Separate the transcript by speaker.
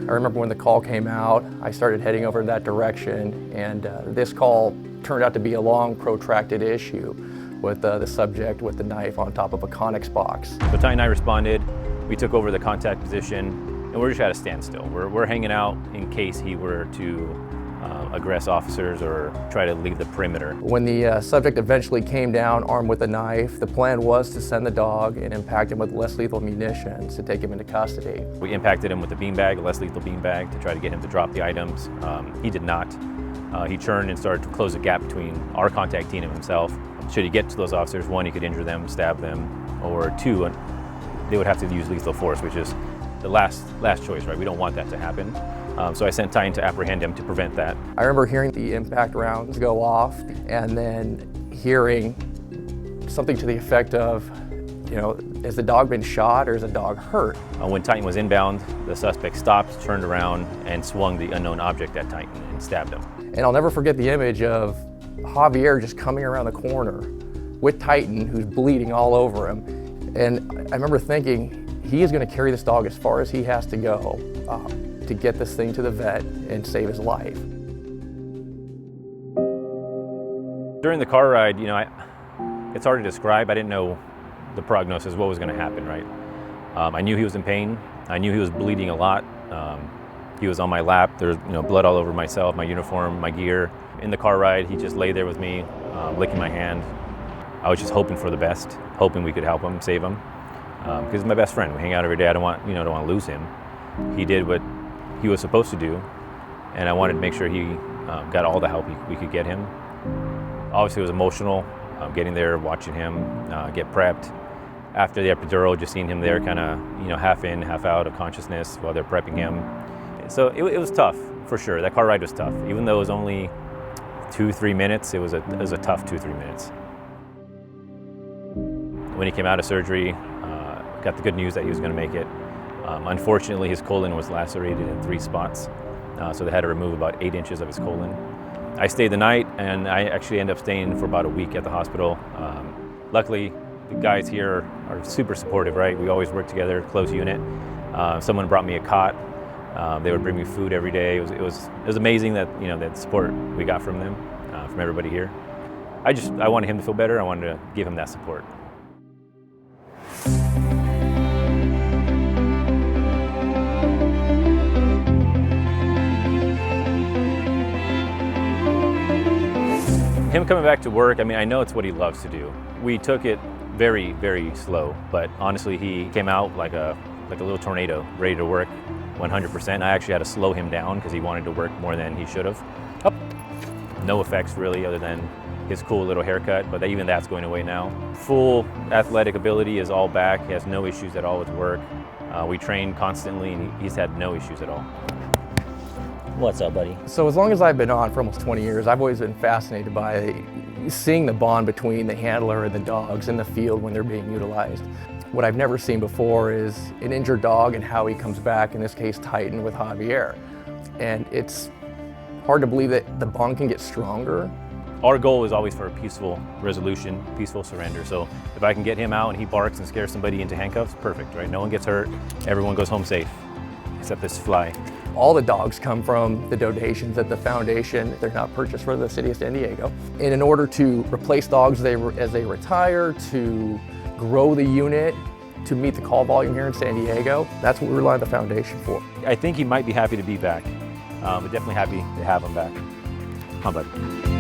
Speaker 1: I remember when the call came out, I started heading over that direction, and this call turned out to be a long, protracted issue with the subject with the knife on top of a Conex box.
Speaker 2: So Ty and I responded, we took over the contact position, and we're just at a standstill. We're hanging out in case he were to aggress officers or try to leave the perimeter.
Speaker 1: When the subject eventually came down armed with a knife, the plan was to send the dog and impact him with less lethal munitions to take him into custody.
Speaker 2: We impacted him with a beanbag, a less lethal beanbag, to try to get him to drop the items. He did not. He turned and started to close the gap between our contact team and himself. Should he get to those officers, one, he could injure them, stab them, or two, they would have to use lethal force, which is the last choice, right? We don't want that to happen. So I sent Ty in to apprehend him to prevent that.
Speaker 1: I remember hearing the impact rounds go off and then hearing something to the effect of, you know, has the dog been shot or is the dog hurt?
Speaker 2: When Titan was inbound, the suspect stopped, turned around, and swung the unknown object at Titan and stabbed him.
Speaker 1: And I'll never forget the image of Javier just coming around the corner with Titan, who's bleeding all over him. And I remember thinking, he is going to carry this dog as far as he has to go to get this thing to the vet and save his life.
Speaker 2: During the car ride, you know, it's hard to describe. I didn't know the prognosis, what was going to happen, right? I knew he was in pain. I knew he was bleeding a lot. He was on my lap. There's, you know, blood all over myself, my uniform, my gear. In the car ride, he just lay there with me, licking my hand. I was just hoping for the best, hoping we could help him, save him, because he's my best friend. We hang out every day. I don't want to lose him. He did what he was supposed to do, and I wanted to make sure he got all the help we could get him. Obviously, it was emotional, getting there, watching him get prepped. After the epidural, just seeing him there, kind of, you know, half in, half out of consciousness while they're prepping him. So it was tough, for sure. That car ride was tough. Even though it was only 2-3 minutes, it was a tough 2-3 minutes. When he came out of surgery, got the good news that he was going to make it. Unfortunately, his colon was lacerated in 3 spots, so they had to remove about 8 inches of his colon. I stayed the night, and I actually ended up staying for about a week at the hospital. Luckily, the guys here are super supportive, right? We always work together, close unit. Someone brought me a cot. They would bring me food every day. It was amazing that, you know, that support we got from them, from everybody here. I wanted him to feel better. I wanted to give him that support. Him coming back to work, I mean, I know it's what he loves to do. We took it very, very slow, but honestly, he came out like a little tornado, ready to work 100%. I actually had to slow him down because he wanted to work more than he should have. No effects really, other than his cool little haircut, but even that's going away now. Full athletic ability is all back. He has no issues at all with work. We train constantly, and he's had no issues at all.
Speaker 3: What's up, buddy?
Speaker 1: So as long as I've been on for almost 20 years, I've always been fascinated by seeing the bond between the handler and the dogs in the field when they're being utilized. What I've never seen before is an injured dog and how he comes back, in this case Titan with Javier. And it's hard to believe that the bond can get stronger.
Speaker 2: Our goal is always for a peaceful resolution, peaceful surrender. So if I can get him out and he barks and scares somebody into handcuffs, perfect, right? No one gets hurt, everyone goes home safe, except this fly.
Speaker 1: All the dogs come from the donations at the foundation. They're not purchased for the city of San Diego. And in order to replace dogs as they retire, to grow the unit, to meet the call volume here in San Diego, that's what we rely on the foundation for.
Speaker 2: I think he might be happy to be back, but definitely happy to have him back. How about it?